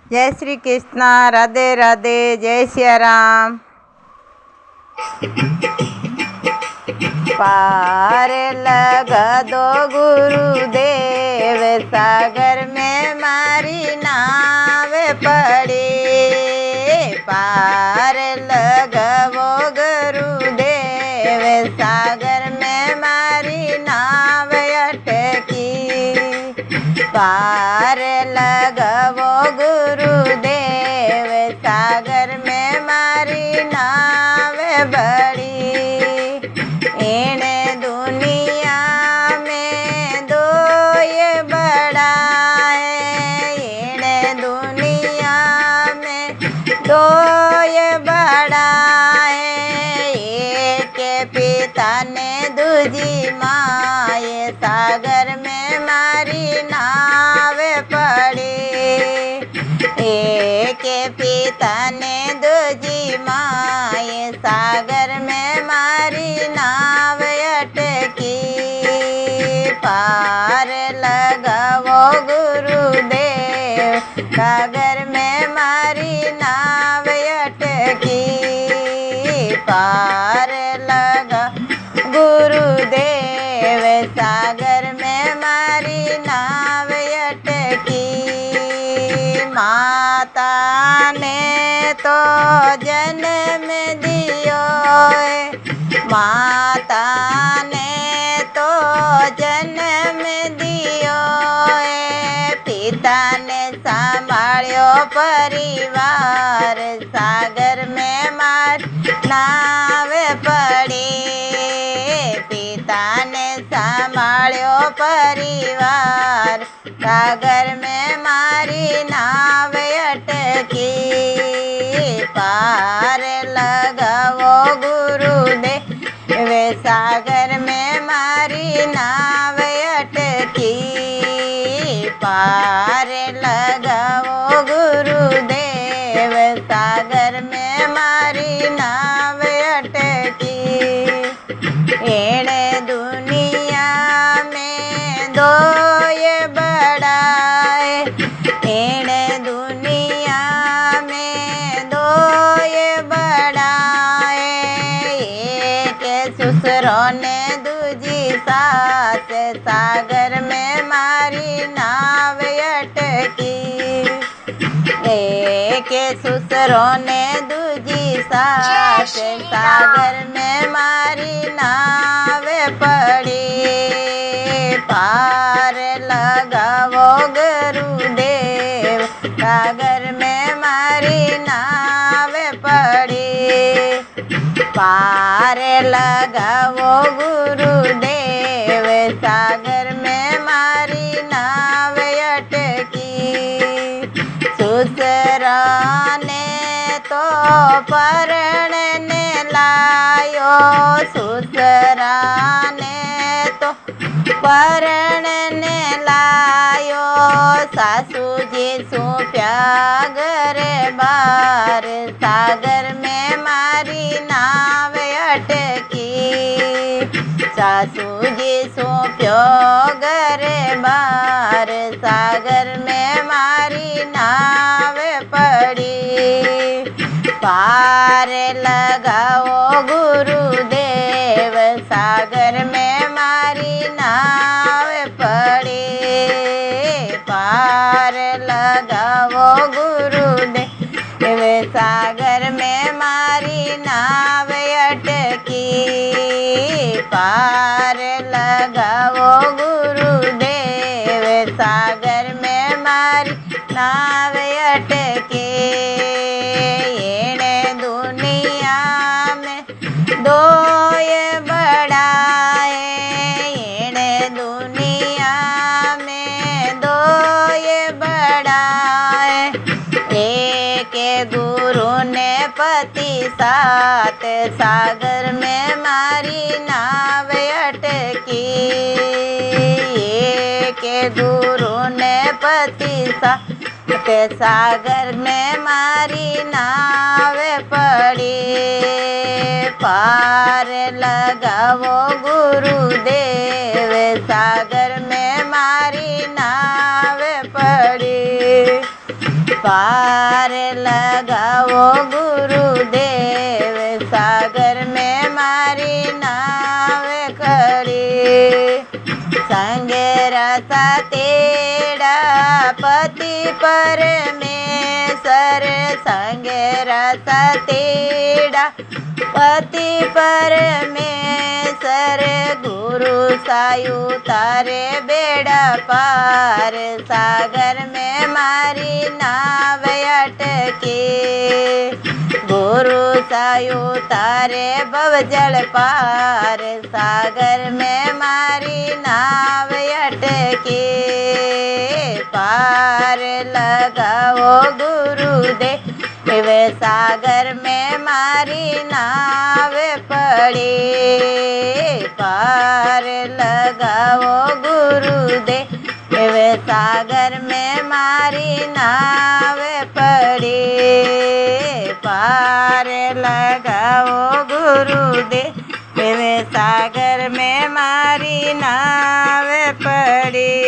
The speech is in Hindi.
जय श्री कृष्ण। राधे राधे। जय सिया राम। पार लगा दो गुरुदेव, सागर में मारी नाव पड़ी। पार लगावो गुरुदेव, सागर में मारी नाव अटकी। पार लगावो गुरुदेव, सागर में मारी नाव बड़ी। एने दुनिया में दो ये बड़ा है, एने दुनिया में दो ये बड़ा है। एक पिता ने दूजी माँ, ये सागर में मारी नाव पड़ी। एक पिता ने दूजी माँ, ये सागर में मारी नाव अटकी। पार लगावो गुरुदेव, सागर में मारी नाव अटकी। पार लगा गुरुदेव, सागर में मारी नाव अटकी। माता ने तो जन्म दियो, माता ने तो जन्म दियो। पिता ने संभाळ्यो परिवार, सागर में मार नाव पड़ी। पिता ने संभाळ्यो परिवार, सागर में मारी नाव अटकी। पार लगावो गुरुदेव, सागर में मारी नाव अटकी। पार लगावो गुरुदेव, सागर में मारी नाव अटकी। एणे दुनिया में दो ये बड़ा है, एणे दुनिया में दो ये बड़ा है। एक ससुरों ने दूजी सास, सागर में मारी नाव अटकी। एक ससुरों ने दूजी सास, सागर में मारी नाव पड़ी। पार लगावो गुरुदेव, सागर में मारी नाव पड़ी। पार लगावो गुरुदेव, सागर में मारी नाव अटकी। ससुरा ने तो परणने लायो, ससुरा ने तो परणने लायो। सासू जी सूप्या घरे बार, सागर में मारी नाव अटकी। सासू जी सूप्यो घरे बार, सागर में मारी नाव पड़ी। पार लगाओ गुरुदेव, सागर में मारी नाव पड़ी। पार लगाओ गुरुदेव, सागर में मारी नाव अटकी। पार लगाओ गुरुदेव, सागर में मारी नाव अटकी। एणे दुनिया में दो ये बड़ा है, एणे दुनिया में दो ये बड़ा है। एक गुरु ने पति साथ, सागर में मारी नाव अटकी। एक गुरु ने पति साथ, सागर में मारी नाव पड़ी। पार लगावो गुरुदेव, सागर में मारी नाव पड़ी। पार लगाओ गुरुदेव, सागर में मारी नाव खड़ी। संगे रसा तेड़ा पति परमेश्वर, संगे रसा तेड़ा पति परमेश्वर। गुरु सायु तारे बेड़ा पार, सागर में मारी नाव अटके। गुरु सायु तारे भवजल पार, सागर में मारी नाव अटके। पार लगाओ गुरुदेव, वे सागर में मारी नाव पड़ी। पार लगाओ गुरुदेव, वे सागर में मारी नाव पड़ी। पार लगाओ गुरुदेव, वे सागर में मारी नाव पड़ी।